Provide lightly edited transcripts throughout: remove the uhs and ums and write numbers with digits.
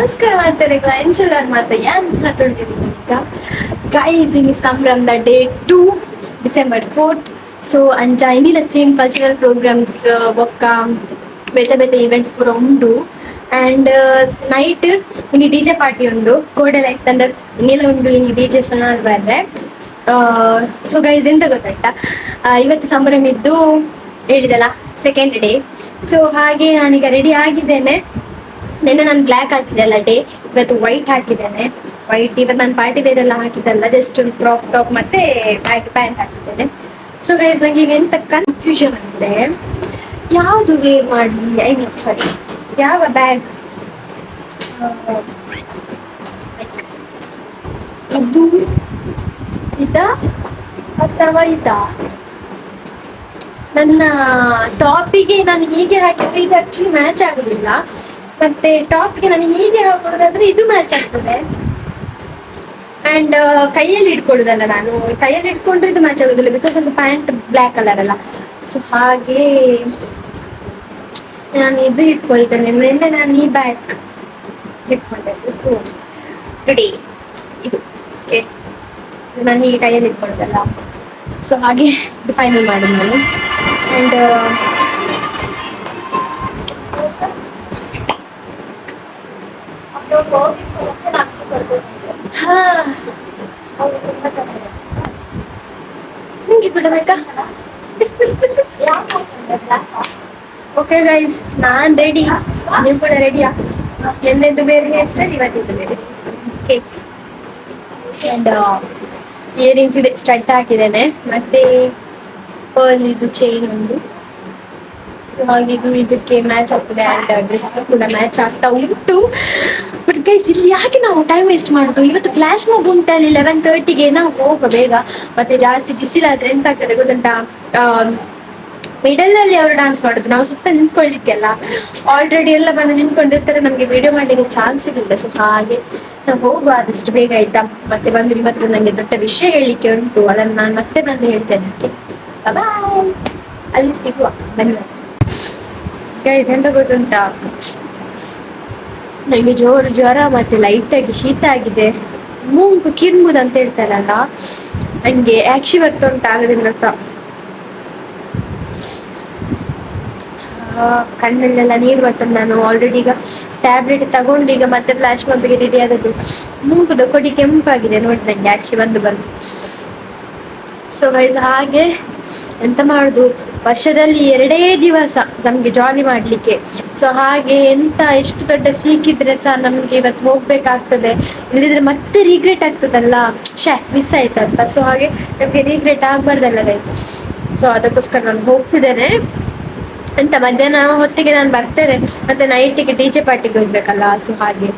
ನಮಸ್ಕಾರ ಮಾಡ್ತಾರೆ ಎಂಚುಲರ್ ಮತ್ತೆ ಯಂತ್ರ ತೊಳ್ದಿದ್ದೀನಿ ಈಗ ಗೈಸ್ ಇನಿ ಸಂಭ್ರಮದ ಡೇ 2 ಡಿಸೆಂಬರ್ 4th. ಸೊ ಅಂಚ ಇನ್ನಿಲ ಸೇಮ್ ಕಲ್ಚರಲ್ ಪ್ರೋಗ್ರಾಮ್ಸ್ ಬೊಕ್ಕ ಬೇತೆ ಬೇತೆ ಈವೆಂಟ್ಸ್ ಪೂರ ಉಂಡು. ಆ್ಯಂಡ್ ನೈಟ್ ಇನಿ ಡಿ ಜೆ ಪಾರ್ಟಿ ಉಂಡು ಕೋಡೆ ಲೈಕ್ ತಂಡರ್ ಇನ್ನಿಲ ಉಂಡು ಇನಿ D J Sonal ಬರ್ರೆ. So guys ಎಂತ ಗೊತ್ತಾಯ್ತ, ಇವತ್ತು ಸಂಭ್ರಮ ಇದ್ದು ಹೇಳಿದಲ್ಲ ಸೆಕೆಂಡ್ ಡೇ. ಸೊ ಹಾಗೆ ನಾನೀಗ ರೆಡಿ ಆಗಿದ್ದೇನೆ. ನೆನ್ನೆ ನಾನು ಬ್ಲ್ಯಾಕ್ ಹಾಕಿದೆ ಅಲ್ಲ ಡೇ, ಇವತ್ತು ವೈಟ್ ಹಾಕಿದ್ದೇನೆ. ವೈಟ್ ಇವತ್ತು ನಾನು ಪಾರ್ಟಿ ವೇರ್ ಎಲ್ಲ ಹಾಕಿದ್ದಲ್ಲ, ಜಸ್ಟ್ ಒಂದು ಕ್ರಾಪ್ ಟಾಪ್ ಮತ್ತೆ ಬ್ಯಾಗ್ ಪ್ಯಾಂಟ್ ಹಾಕಿದ್ದೇನೆ. ಸೊ ಗೈಸ್ ನಂಗೆ ಈಗ ಎಂತ ಕನ್ಫ್ಯೂಷನ್ ಅಂದರೆ ಯಾವುದು ವೇರ್ ಮಾಡಲಿ, ಐ ಮೀನ್ ಸಾರಿ ಯಾವ ಬ್ಯಾಗ್, ಇದು ಇದಾ ಅಥವಾ ಇದಾ. ನನ್ನ ಟಾಪಿಗೆ ನಾನು ಹೀಗೆ ಹಾಕಿದ್ರೆ ಇದು ಆಕ್ಚುಲಿ ಮ್ಯಾಚ್ ಆಗುದಿಲ್ಲ, ಮತ್ತೆ ಟಾಪ್ಗೆ ನಾನು ಹೀಗೆ ಹಾಕೊಳ್ಳೋದಾದ್ರೆ ಇದು ಮ್ಯಾಚ್ ಆಗ್ತದೆ. ಆ್ಯಂಡ್ ಕೈಯಲ್ಲಿ ಇಟ್ಕೊಳ್ಳೋದಲ್ಲ, ನಾನು ಕೈಯಲ್ಲಿ ಇಟ್ಕೊಂಡ್ರೆ ಇದು ಮ್ಯಾಚ್ ಆಗೋದಿಲ್ಲ ಬಿಕಾಸ್ ಅದು ಪ್ಯಾಂಟ್ ಬ್ಲ್ಯಾಕ್ ಕಲರ್ ಅಲ್ಲ. ಸೊ ಹಾಗೆ ನಾನು ಇದು ಇಟ್ಕೊಳ್ತೇನೆ. ನಿನ್ನೆ ನಾನು ಈ ಬ್ಯಾಗ್ ಇಟ್ಕೊಂಡೆ. ಸೊ ರೆಡಿ ಇದು ಓಕೆ, ನಾನು ಈ ಕೈಯಲ್ಲಿ ಇಟ್ಕೊಳ್ಳೋದಲ್ಲ. ಸೊ ಹಾಗೆ ಇದು ಫೈನಲ್ ಮಾಡಿದೆ ನಾನು. ಆ್ಯಂಡ್ ನಿಮಗೆ ಕೊಡಬೇಕಾ? ಓಕೆ ಗೈಸ್, ನಾನು ರೆಡಿ, ನೀವು ಕೂಡ ರೆಡಿಯಾ? ನಿನ್ನೆದು ಬೇರೆ ಹೇರ್ ಸ್ಟೈಲ್, ಇವತ್ತಿದ್ದು ಬೇರೆ ಹೇರ್ ಸ್ಟೈಲ್. ಆ್ಯಂಡ್ ಇಯರಿಂಗ್ಸ್ ಇದೆ, ಸ್ಟಡ್ ಹಾಕಿದ್ದೇನೆ, ಮತ್ತೆ ಪರ್ಲಿದು ಚೈನ್ ಒಂದು. ಸೊ ಹಾಗೆ ಇದು ಇದಕ್ಕೆ ಮ್ಯಾಚ್ ಆಗ್ತದೆ ಆ್ಯಂಡ್ ಡ್ರೆಸ್ ಕೂಡ ಮ್ಯಾಚ್ ಆಗ್ತಾ ಉಂಟು. ಬಟ್ ಗೈಸ್ ಇಲ್ಲಿ ಯಾಕೆ ನಾವು ಟೈಮ್ ವೇಸ್ಟ್ ಮಾಡೋದು? ಇವತ್ತು ಫ್ಲ್ಯಾಶ್ ಮಾಬ್ ಉಂಟಲ್ಲಿ 11:30ಗೆ ನಾವು ಹೋಗ ಬೇಗ. ಮತ್ತೆ ಜಾಸ್ತಿ ಬಿಸಿಲಾದ್ರೆ ಎಂತ ಆಗ್ತದೆ ಗೊತ್ತುಂಟಾ, ಮಿಡಲಲ್ಲಿ ಅವರು ಡಾನ್ಸ್ ಮಾಡೋದು, ನಾವು ಸುತ್ತ ನಿಂತ್ಕೊಳ್ಳಿಕ್ಕೆಲ್ಲ ಆಲ್ರೆಡಿ ಎಲ್ಲ ಬಂದು ನಿಂತ್ಕೊಂಡಿರ್ತಾರೆ, ನಮಗೆ ವಿಡಿಯೋ ಮಾಡಲಿಕ್ಕೆ ಚಾನ್ಸ್ ಸಿಗಲ್ಲ. ಸೊ ಹಾಗೆ ನಾವು ಹೋಗುವ ಆದಷ್ಟು ಬೇಗ ಆಯ್ತಾ. ಮತ್ತೆ ಬಂದು ಇವತ್ತು ನನಗೆ ದೊಡ್ಡ ವಿಷಯ ಹೇಳಲಿಕ್ಕೆ ಉಂಟು, ಅದನ್ನು ನಾನು ಮತ್ತೆ ಬಂದು ಹೇಳ್ತೇನೆ. ಬಾಯ್, ಅಲ್ಲಿ ಸಿಗುವ, ಬನ್ನಿ. ಗೈಸ್ ಎಂತ ಗೊತ್ತುಂಟಾ, ನನಗೆ ಜೋರು ಜ್ವರ ಮತ್ತೆ ಲೈಟಾಗಿ ಶೀತ ಆಗಿದೆ. ಮೂಗು ಕಿರ್ಮುದು ಅಂತ ಹೇಳ್ತಾರಲ್ಲ, ನನಗೆ ಆಕ್ಷಿ ಬರ್ತುಂಟಾಗೋದಿಲ್ಲ ಸಹ. ಕಣ್ಣಲ್ಲೆಲ್ಲ ನೀರು ಬರ್ತದೆ. ನಾನು ಆಲ್ರೆಡಿ ಈಗ ಟ್ಯಾಬ್ಲೆಟ್ ತಗೊಂಡು ಈಗ ಮತ್ತೆ ಫ್ಲ್ಯಾಶ್ ಮಾಬಿಗೆ ರೆಡಿ ಆದದ್ದು. ಮೂಗುದು ಕೊಡಿ ಕೆಂಪಾಗಿದೆ ನೋಡಿ ನನಗೆ ಆಕ್ಷಿ ಬಂದು. ಸೊ ಗೈಸ್ ಹಾಗೆ ಎಂತ ಮಾಡುದು, ವರ್ಷದಲ್ಲಿ 2 ದಿವಸ ನಮಗೆ ಜಾಲಿ ಮಾಡಲಿಕ್ಕೆ. ಸೊ ಹಾಗೆ ಎಂತ ಎಷ್ಟು ದೊಡ್ಡ ಸಿಕ್ಕಿದ್ರೆ ಸಹ ನಮಗೆ ಇವತ್ತು ಹೋಗ್ಬೇಕಾಗ್ತದೆ, ಇಲ್ಲದಿದ್ರೆ ಮತ್ತೆ ರಿಗ್ರೆಟ್ ಆಗ್ತದಲ್ಲ, ಮಿಸ್ ಆಯ್ತಂತ. ಸೊ ಹಾಗೆ ನಮಗೆ ರಿಗ್ರೆಟ್ ಆಗಬಾರ್ದಲ್ಲ ಗೈಸ್. ಸೊ ಅದಕ್ಕೋಸ್ಕರ ನಾನು ಹೋಗ್ತಿದ್ದೇನೆ. ಎಂತ ಮಧ್ಯಾಹ್ನ ಹೊತ್ತಿಗೆ ನಾನು ಬರ್ತೇನೆ, ಮತ್ತೆ ನೈಟಿಗೆ ಡಿ ಜೆ ಪಾರ್ಟಿಗೆ ಹೋಗ್ಬೇಕಲ್ಲ. ಸೊ ಹಾಗೆ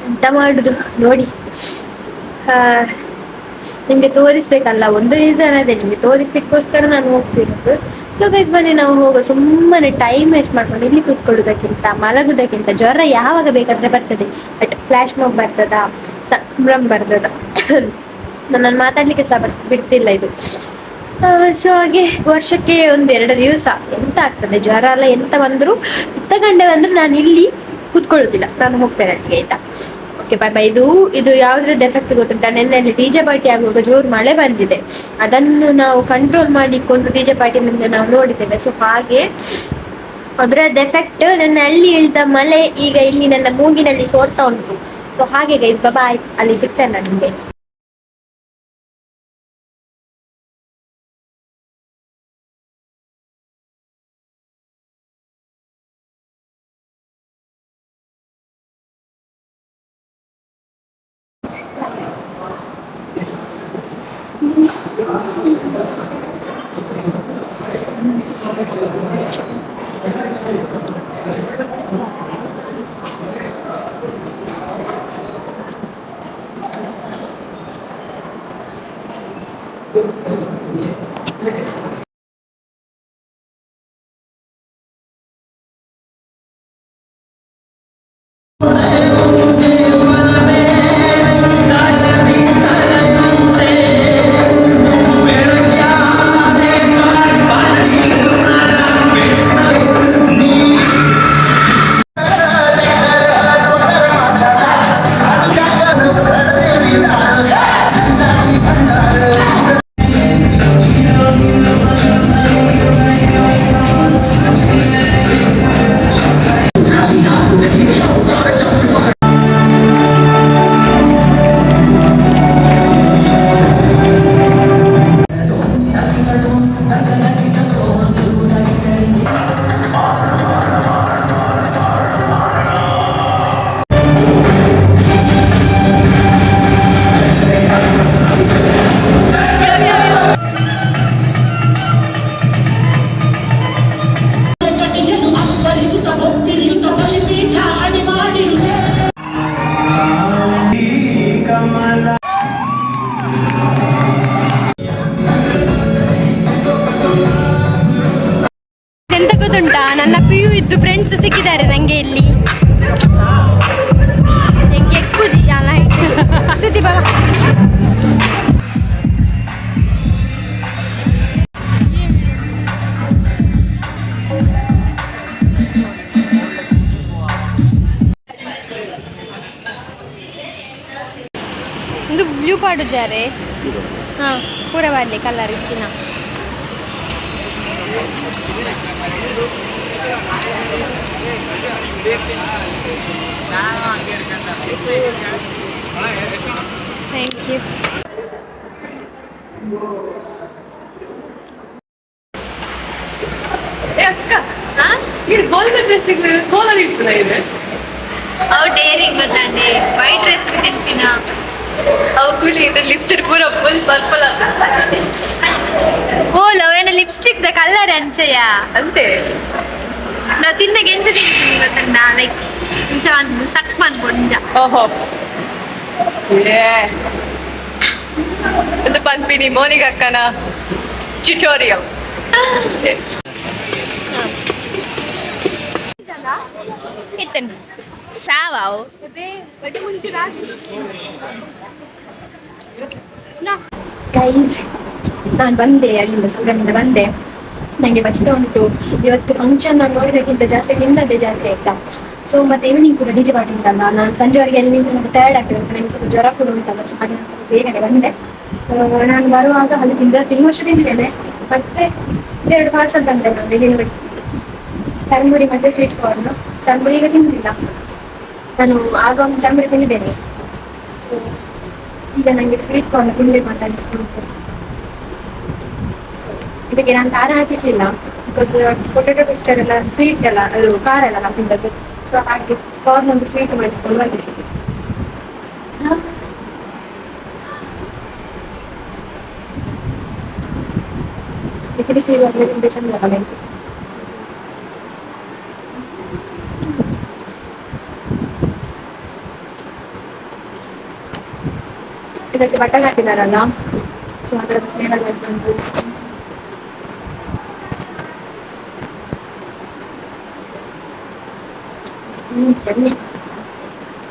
ಎಂತ ಮಾಡುದು ನೋಡಿ, ನಿಮಗೆ ತೋರಿಸ್ಬೇಕಲ್ಲ, ಒಂದು ರೀಸನ್ ಅದೇ, ನಿಮಗೆ ತೋರಿಸ್ಲಿಕ್ಕೋಸ್ಕರ ನಾನು ಹೋಗ್ತಿರೋದು. ಸೊ ಗೈಸ್ ಬನ್ನಿ ನಾವು ಹೋಗೋ. ಸುಮ್ಮನೆ ಟೈಮ್ ವೇಸ್ಟ್ ಮಾಡ್ಕೊಂಡು ಇಲ್ಲಿ ಕೂತ್ಕೊಳ್ಳೋದಕ್ಕಿಂತ ಮಲಗೋದಕ್ಕಿಂತ ಜ್ವರ ಯಾವಾಗ ಬೇಕಾದ್ರೆ ಬರ್ತದೆ, ಬಟ್ ಫ್ಲ್ಯಾಶ್ ಮಾಬ್ ಬರ್ತದಾ, ಸಂಭ್ರಮ ಬರ್ತದ, ನನ್ನನ್ನು ಮಾತಾಡ್ಲಿಕ್ಕೆ ಸಹ ಬಿಡ್ತಿಲ್ಲ ಇದು. ಸೊ ಹಾಗೆ ವರ್ಷಕ್ಕೆ 1-2 ದಿವಸ ಎಂತ ಆಗ್ತದೆ, ಜ್ವರ ಎಲ್ಲ ಎಂತ ಬಂದರೂ ಇತ್ತಗಂಡೆ ಬಂದರೂ ನಾನು ಇಲ್ಲಿ ಕೂತ್ಕೊಳ್ಳೋದಿಲ್ಲ, ನಾನು ಹೋಗ್ತೇನೆ ಅಲ್ಲಿಗೆ ಆಯ್ತಾ. ಓಕೆ ಬಾಯ್ ಬಾಯ್. ಇದು ಯಾವುದ್ರದ್ದು ಎಫೆಕ್ಟ್ ಗೊತ್ತುಂಟಾ, ನೆನ್ನೆ ಡಿ ಜೆ ಪಾರ್ಟಿ ಆಗುವಾಗ ಜೋರು ಮಳೆ ಬಂದಿದೆ, ಅದನ್ನು ನಾವು ಕಂಟ್ರೋಲ್ ಮಾಡಿಕೊಂಡು ಡಿ ಜೆ ಪಾರ್ಟಿ ಮುಂದೆ ನಾವು ನೋಡಿದ್ದೇವೆ. ಸೊ ಹಾಗೆ ಅದರದ್ದು ಎಫೆಕ್ಟ್, ನನ್ನ ಅಲ್ಲಿ ಇಳಿದ ಮಳೆ ಈಗ ಇಲ್ಲಿ ನನ್ನ ಮೂಗಿನಲ್ಲಿ ಸೋರ್ತಾ ಉಂಟು. ಸೊ ಹಾಗೆ ಗೈಸ್ ಬಾಯ್, ಅಲ್ಲಿ ಸಿಗ್ತೇನೆ ನನಗೆ. ಸಿಕ್ಕಿದ್ದಾರೆ ನಂಗೆ ಇಲ್ಲಿ. ಹೆಂಗೆ ಎಕ್ಕುಜಿ ಅಲ್ಲ ಶ್ರುತಿ ಬಾ. ಇದು ಬ್ಲೂ ಪಾಡು ಜಾರೆ ಹಾಂ ಪೂರ ಮಾಡಲಿ ಕಲರ್ ಇತ್ತಿನ ಥ್ಯಾಂಕ್ ಯು. ಅವು ಡೇರಿಂಗ್ ಗೊತ್ತಾಂಡೆ ವೈಟ್ ಡ್ರೆಸ್ ನೆನಪಿನ ಲಿಪ್ಸ್ಟಿಕ್ ಪೂರ ಫುಲ್ ಪರ್ಪಲ್ ಓ ಲವೇನ ಲಿಪ್ಸ್ಟಿಕ್ ದ ಕಲರ್ ಅಂಚೆಯ ಅಂತೆ ನಾವು ತಿಂದಾಗ ಎಂಚ ತಿಂತೀನಿ ಗೊತ್ತಂಡ ಲೈಕ್ ಇಂಚ ಒಂದು ಸಕ್ ಮಾಡ್ಕೊಂಡ ಓಹೋ ಇದು ಪನ್ಪಿನಿ ಮೋನಿಗ ಅಕ್ಕನ ಟ್ಯುಟೋರಿಯಲ್ ಇತ್ತನ್ ಸಾವಾವು ಗೈಸ್ ನಾನು ಬಂದೆ ಅಲ್ಲಿಂದ ಸೂರನಿಂದ ಬಂದೆ. ನನಗೆ ಬಚ್ಚಿತ ಉಂಟು ಇವತ್ತು ಫಂಕ್ಷನ್ ನಾನು ನೋಡಿದಕ್ಕಿಂತ ಜಾಸ್ತಿ ನಿಂದದೇ ಜಾಸ್ತಿ ಆಯ್ತಾ. ಸೊ ಮತ್ತೆ ಈವ್ನಿಂಗ್ ಕೂಡ ಡಿಜೆ ಪಾರ್ಟಿ ಉಂಟಲ್ಲ, ನಾನು ಸಂಜೆವರೆಗೆ ಅಲ್ಲಿ ನಿಂತು ಮತ್ತೆ ಟಯರ್ಡ್ ಆಗ್ತದೆ, ನನಗೆ ಸ್ವಲ್ಪ ಜ್ವರ ಕೂಡ ಉಂಟಲ್ಲ. ಸೊ ಹಾಗೆ ನಾನು ಸ್ವಲ್ಪ ಬೇಗನೆ ಬಂದೆ. ನಾನು ಬರುವಾಗ ಅಲ್ಲಿ ತಿನ್ನುವಷ್ಟು ತಿಂದಿದ್ದೇನೆ. ಮತ್ತೆ 2 ಪಾರ್ಸಲ್ ತಂದೆ ನಾನು ಡೆಲಿವರಿ ಚರ್ಮುರಿ ಮತ್ತೆ ಸ್ವೀಟ್ ಕಾರ್ನ್. ಚರ್ಮುರಿ ಈಗ ತಿನ್ನಲಿಲ್ಲ ನಾನು, ಆಗ ಒಂದು ಚರ್ಮುರಿ ತಿಂದಿದ್ದೇನೆ. ಈಗ ನನಗೆ ಸ್ವೀಟ್ ಕಾರ್ನ್ ತಿನ್ಬೇಕು ಅಂತ ಅನಿಸ್ತು. ಇದಕ್ಕೆ ನಾನು ಖಾರ ಹಾಕಿಸಲಿಲ್ಲ, ಬಿಕಾಸ್ ಪೊಟೆಟೊ ಟ್ವಿಸ್ಟರ್ ಎಲ್ಲ ಸ್ವೀಟ್ ಎಲ್ಲ ಅದು ಖಾರ ಎಲ್ಲ ನಾವು ತಿಂದದ್ದು. ಸೊ ಹಾಗೆ ಕಾರ್ನ್ ಒಂದು ಸ್ವೀಟ್ ಮಾಡಿಸ್ಕೊಂಡು ಬಂದಿದ್ದೆ. ಬಿಸಿ ಬಿಸಿ ಇರುವಾಗಲೇ ತಿಂದೆ ಚಂದ ಅಲ್ಲ. ಇದಕ್ಕೆ ಬಟನ್ ಹಾಕಿದಾರಲ್ಲ, ಸೊ ಅದರ ಫ್ಲೇವರ್ ಬಂದು ಬನ್ನಿ.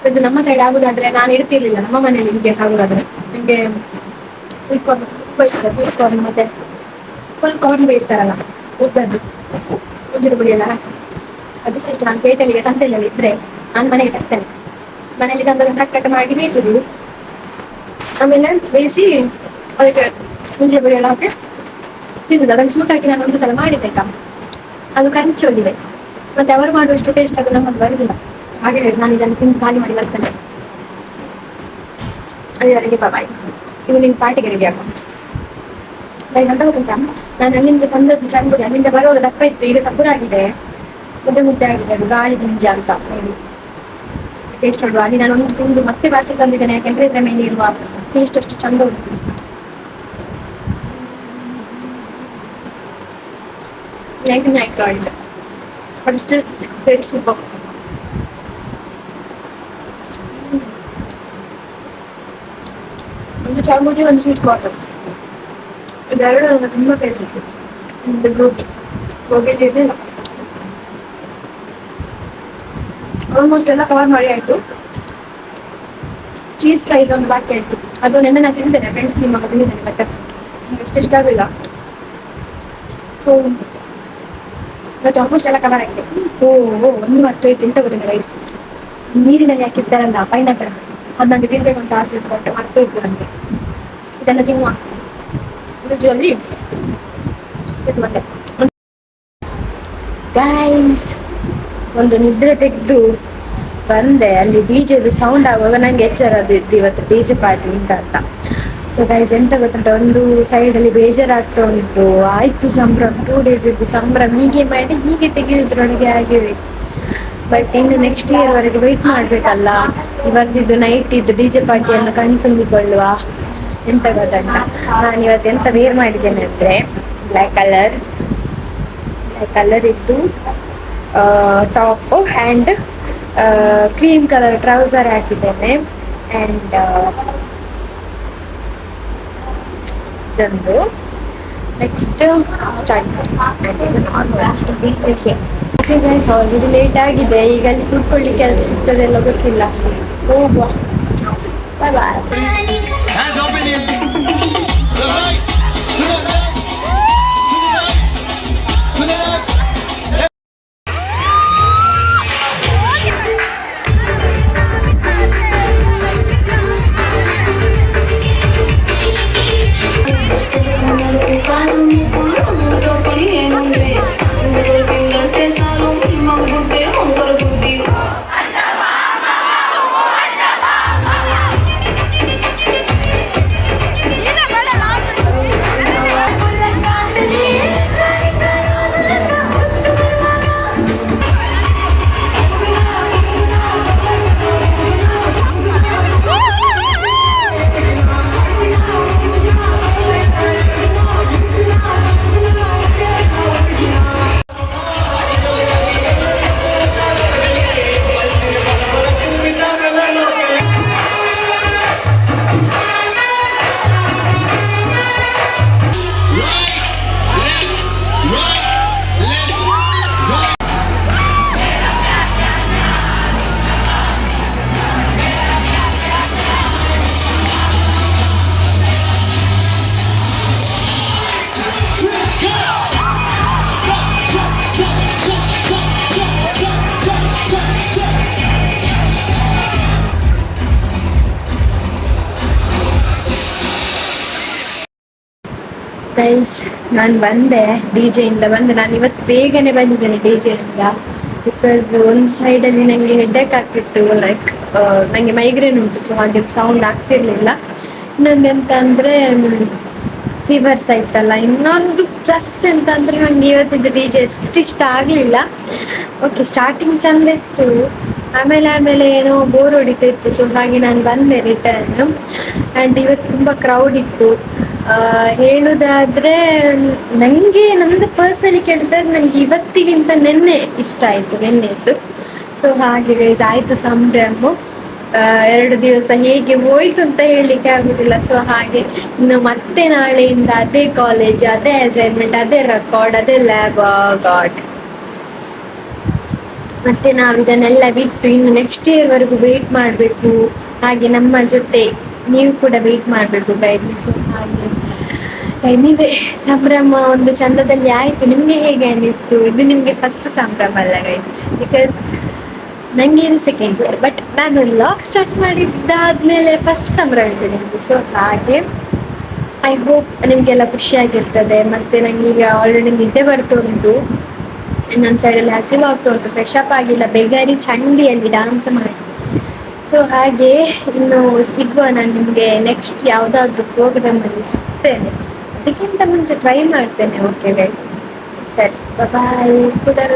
ಇದು ನಮ್ಮ ಸೈಡ್ ಆಗುದಾದ್ರೆ ನಾನು ಇಡ್ತಿರ್ಲಿಲ್ಲ, ನಮ್ಮ ಮನೇಲಿ ಇನ್ ಕೇಸ್ ಆಗುದಾದ್ರೆ. ನನಗೆ ಸ್ವೀಟ್ ಕಾರ್ನ್ ತುಂಬ ಇಷ್ಟ. ಸ್ವೀಟ್ ಕಾರ್ನ್ ಮತ್ತೆ ಫುಲ್ ಕಾರ್ನ್ ಬೇಯಿಸ್ತಾರಲ್ಲ ಉದ್ದದ್ದು ಮುಂಜಿನ ಪುಡಿ ಎಲ್ಲ ಹಾಕಿ, ಅದು ಸಹ ಇಷ್ಟ. ನಾನು ಪೇಟೆಲ್ಲಿಗೆ ಸಂತೆಯಲ್ಲಿ ಇದ್ರೆ ನಾನು ಮನೆಗೆ ತರ್ತೇನೆ. ಮನೇಲಿ ತಂದು ಕಟ್ ಕಟ್ ಮಾಡಿ ಬೇಯಿಸೋದು, ಆಮೇಲೆ ಬೇಯಿಸಿ ಅದಕ್ಕೆ ಮುಂಜಿನ ಪುಡಿ ಎಲ್ಲ ಹಾಕಿ ತಿನ್ನೋದು. ಅದನ್ನು ಸೂಟ್ ಹಾಕಿ ನಾನು 1 ಸಲ ಮಾಡಿದ್ದೆ ಆಯ್ತಾ, ಅದು ಕರ್ಚಿ ಹೋಗಿದೆ. ಮತ್ತೆ ಅವರು ಮಾಡುವಷ್ಟು ಟೇಸ್ಟ್ ಅದು ನಮ್ಮದು ಬರುದಿಲ್ಲ. ಹಾಗೆ ನಾನು ಇದನ್ನು ತಿಂದು ಖಾಲಿ ಮಾಡಿ ಬರ್ತೇನೆ. ಅಲ್ಲಿವರೆಗೆ ಬಾಯ್. ಇದು ನಿಮ್ಗೆ ಪಾರ್ಟಿಗೆ ರೆಡಿ ಆಗ ಅಂತ ಗೊತ್ತುಂಟಾ, ನಾನು ಅಲ್ಲಿಂದ ತಂದದ್ದು ಚಂಬುರಿ ಅಲ್ಲಿಂದ ಬರುವಾಗ ದಪ್ಪ ಇತ್ತು, ಈಗ ಸಪುರಾಗಿದೆ, ಮುದ್ದೆ ಮುದ್ದೆ ಆಗಿದೆ. ಅದು ಗಾಳಿ ಗಿಂಜ ಅಂತ ಹೇಳಿ ಟೇಸ್ಟ್ ನೋಡುವ. ಅಲ್ಲಿ ನಾನು ಒಂದು ತಿಂದು ಮತ್ತೆ ಬಾರಿಸಿ ತಂದಿದ್ದೇನೆ, ಯಾಕೆಂದ್ರೆ ಇದ್ರ ಮೇಲೆ ಇರುವ ಟೇಸ್ಟ್ ಅಷ್ಟು ಚಂದ ಉಂಟು. ಅಷ್ಟು ಟೇಸ್ಟ್ ಸೂಪರ್. ಒಂದು ಚಾಮುಂಡಿ, ಒಂದು ಸ್ವೀಟ್ ಕಾರ್ನ್, ಇದೆರಡು ನನಗೆ ತುಂಬ ಫೇವ್ರೇಟ್. ಒಂದು ಗೋಬಿ ತಿರ್ಲಿಲ್ಲ, ಆಲ್ಮೋಸ್ಟ್ ಎಲ್ಲ ಕವರ್ ಮಾಡಿ ಆಯಿತು. ಚೀಸ್ ಫ್ರೈಸ್ ಒಂದು ಬಾಕಿ ಆಯಿತು, ಅದು ನೆನ್ನೆ ನಾನು ತಿಂದಿದ್ದೇನೆ, ಫ್ರೆಂಡ್ಸ್ ನಿಮ್ಮ ತಿಂದಿದ್ದೇನೆ, ಬಟ್ ಎಷ್ಟು ಇಷ್ಟ ಆಗಲಿಲ್ಲ. ಸೊ ಇವತ್ತು ಆಲ್ಮೋಸ್ಟ್ ಎಲ್ಲ ಕವರ್ ಆಗಿದೆ. ಒಂದು ಮರ್ತೋಯ್ತು, ಎಂತ ಗೊತ್ತಿಲ್ಲ ರೈಸ್, ನೀರಿನಲ್ಲಿ ಹಾಕಿರ್ತಾರಲ್ಲ ಪೈನಾಪಲ್, ಅದು ನನಗೆ ತಿನ್ಬೇಕು ಅಂತ ಆಸೆ ಇತ್ತು, ಬಟ್ ಮರ್ತೋಯ್ತು ನನಗೆ. ಇದೆಲ್ಲ ತಿನ್ನುವ ರುಚಿಯಲ್ಲಿ ಇದು ಮತ್ತೆ ಗೈಸ್ ಒಂದು ನಿದ್ರೆ ತೆಗೆದು ಬಂದೆ. ಅಲ್ಲಿ ಡಿಜೆದು ಸೌಂಡ್ ಆಗುವಾಗ ನಂಗೆ ಎಚ್ಚರ ಅದು ಇದ್ದು ಇವತ್ತು ಡಿಜೆ ಪಾರ್ಟಿ ಉಂಟ ಅಂತ. ಸೊ ಗೈಸ್ ಎಂತ ಗೊತ್ತುಂಟ, ಒಂದು ಸೈಡಲ್ಲಿ ಬೇಜಾರಾಗ್ತಾ ಉಂಟು. ಆಯ್ತು ಸಂಭ್ರಮ, 2 days ಇದ್ದು ಸಂಭ್ರಮ ಹೀಗೆ ಮಾಡಿ ಹೀಗೆ ತೆಗೆಯೋದ್ರೊಳಗೆ ಆಗಿವೆ. ಬಟ್ ಇನ್ನು ನೆಕ್ಸ್ಟ್ ಇಯರ್ ವರೆಗೆ ವೆಯ್ಟ್ ಮಾಡಬೇಕಲ್ಲ. ಇವತ್ತಿದ್ದು ನೈಟ್ ಇದ್ದು ಡಿಜೆ ಪಾರ್ಟಿಯನ್ನು ಕಣ್ತುಂಬಿಕೊಳ್ಳುವ. ಎಂತ ಗೊತ್ತುಂಟ, ನಾನು ಇವತ್ತು ಎಂತ ವೇರ್ ಮಾಡಿದ್ದೇನೆ ಅಂದರೆ ಬ್ಲ್ಯಾಕ್ ಕಲರ್ ಇದ್ದು top and cream colour trouser ಹಾಕಿದ್ದೇನೆ. ಆ್ಯಂಡ್ ಇದೊಂದು next start normal okay guys, already late ಆಗಿದೆ. ಈಗ ಅಲ್ಲಿ ಕೂತ್ಕೊಳ್ಳಿಕ್ಕೆ ಅಲ್ಲಿ ಸಿಗ್ತದೆಲ್ಲ ಗೊತ್ತಿಲ್ಲ. ಹೋಗುವ. ಬಾಯ್ ಬಾಯ್. Hands up in the air. To the right, to the left, to the right, to the left. Guys, ನಾನು ಬಂದೆ DJ ಇಂದ ಬಂದೆ. ನಾನು ಇವತ್ತು ಬೇಗನೆ ಬಂದಿದ್ದೇನೆ DJ ಇಂದ. ಬಿಕಾಸ್ ಒಂದು ಸೈಡಲ್ಲಿ ನನಗೆ ಹೆಡ್ಡೇಕ್ ಆಗ್ತಿತ್ತು, ಲೈಕ್ ನನಗೆ ಮೈಗ್ರೇನ್ ಉಂಟು, ಸೊ ಹಾಗೆ ಸೌಂಡ್ ಆಗ್ತಿರ್ಲಿಲ್ಲ. ಇನ್ನೊಂದೆಂತ ಅಂದರೆ ಫೀವರ್ಸ್ ಆಯ್ತಲ್ಲ. ಇನ್ನೊಂದು ಪ್ಲಸ್ ಎಂತ ಅಂದರೆ ನನಗೆ ಇವತ್ತಿದ್ದು DJ ಇಷ್ಟ ಆಗಲಿಲ್ಲ. ಓಕೆ, ಸ್ಟಾರ್ಟಿಂಗ್ ಚಂದ ಇತ್ತು, ಆಮೇಲೆ ಏನೋ ಬೋರ್ ಹೊಡಿತಾ ಇತ್ತು. ಸೊ ಹಾಗೆ ನಾನು ಬಂದೆ ರಿಟರ್ನ್. ಆ್ಯಂಡ್ ಇವತ್ತು ತುಂಬ ಕ್ರೌಡ್ ಇತ್ತು. ಹೇಳುವುದಾದರೆ ನನಗೆ ನಮ್ಮದು ಪರ್ಸ್ನಲಿ ಕೇಳಿದ್ರೆ ನನಗೆ ಇವತ್ತಿಗಿಂತ ನೆನ್ನೆ ಇಷ್ಟ ಆಯಿತು, ನೆನ್ನೆದ್ದು. ಸೊ ಹಾಗೆ ಆಯಿತು ಸಂಭ್ರಮ. 2 ದಿವಸ ಹೇಗೆ ಹೋಯ್ತು ಅಂತ ಹೇಳಲಿಕ್ಕೆ ಆಗೋದಿಲ್ಲ. ಸೊ ಹಾಗೆ ಇನ್ನು ಮತ್ತೆ ನಾಳೆಯಿಂದ ಅದೇ ಕಾಲೇಜ್, ಅದೇ ಅಸೈನ್ಮೆಂಟ್, ಅದೇ ರೆಕಾರ್ಡ್, ಅದೇ ಲ್ಯಾಬ್. ಗಾಡ್, ಮತ್ತೆ ನಾವು ಇದನ್ನೆಲ್ಲ ಬಿಟ್ಟು ಇನ್ನು ನೆಕ್ಸ್ಟ್ ಇಯರ್ವರೆಗೂ ವೆಯ್ಟ್ ಮಾಡಬೇಕು. ಹಾಗೆ ನಮ್ಮ ಜೊತೆ ನೀವು ಕೂಡ ವೆಯ್ಟ್ ಮಾಡಬೇಕು ಗೈಸ್. ಸೊ ಹಾಗೆ ನೀವೇ ಸಂಭ್ರಮ ಒಂದು ಚಂದದಲ್ಲಿ ಆಯಿತು. ನಿಮಗೆ ಹೇಗೆ ಅನ್ನಿಸ್ತು? ಇದು ನಿಮಗೆ ಫಸ್ಟ್ ಸಂಭ್ರಮ ಅಲ್ಲ ಗೈಸ್, ಬಿಕಾಸ್ ನನಗೆ ಇದು ಸೆಕೆಂಡ್ ಇಯರ್. ಬಟ್ ನಾನು ಲಾಗ್ ಸ್ಟಾರ್ಟ್ ಮಾಡಿದ್ದಾದ್ಮೇಲೆ ಫಸ್ಟ್ ಸಂಭ್ರಮ ಇದೆ ನಿಮಗೆ. ಸೊ ಹಾಗೆ ಐ ಹೋಪ್ ನಿಮಗೆಲ್ಲ ಖುಷಿಯಾಗಿರ್ತದೆ. ಮತ್ತು ನನಗೆ ಈಗ ಆಲ್ರೆಡಿ ನಿದ್ದೆ ಬರ್ತಾ ಉಂಟು, ನನ್ನ ಸೈಡಲ್ಲಿ ಹಸಿವಾಗ್ತಾ ಉಂಟು, ಫ್ರೆಶ್ ಅಪ್ ಆಗಿಲ್ಲ, ಬೆಗಾರಿ ಚಂಡಿಯಲ್ಲಿ ಡಾನ್ಸ್ ಮಾಡಿ. ಸೊ ಹಾಗೆ ಇನ್ನು ಸಿಗುವ. ನಾನು ನಿಮಗೆ ನೆಕ್ಸ್ಟ್ ಯಾವುದಾದ್ರೂ ಪ್ರೋಗ್ರಾಮಲ್ಲಿ ಸಿಗ್ತೇನೆ, ಅದಕ್ಕಿಂತ ಮುಂಚೆ ಟ್ರೈ ಮಾಡ್ತೇನೆ. ಓಕೆ ಗೈಸ್, ಸರಿ, ಬಾಯ್. ಕುಡರ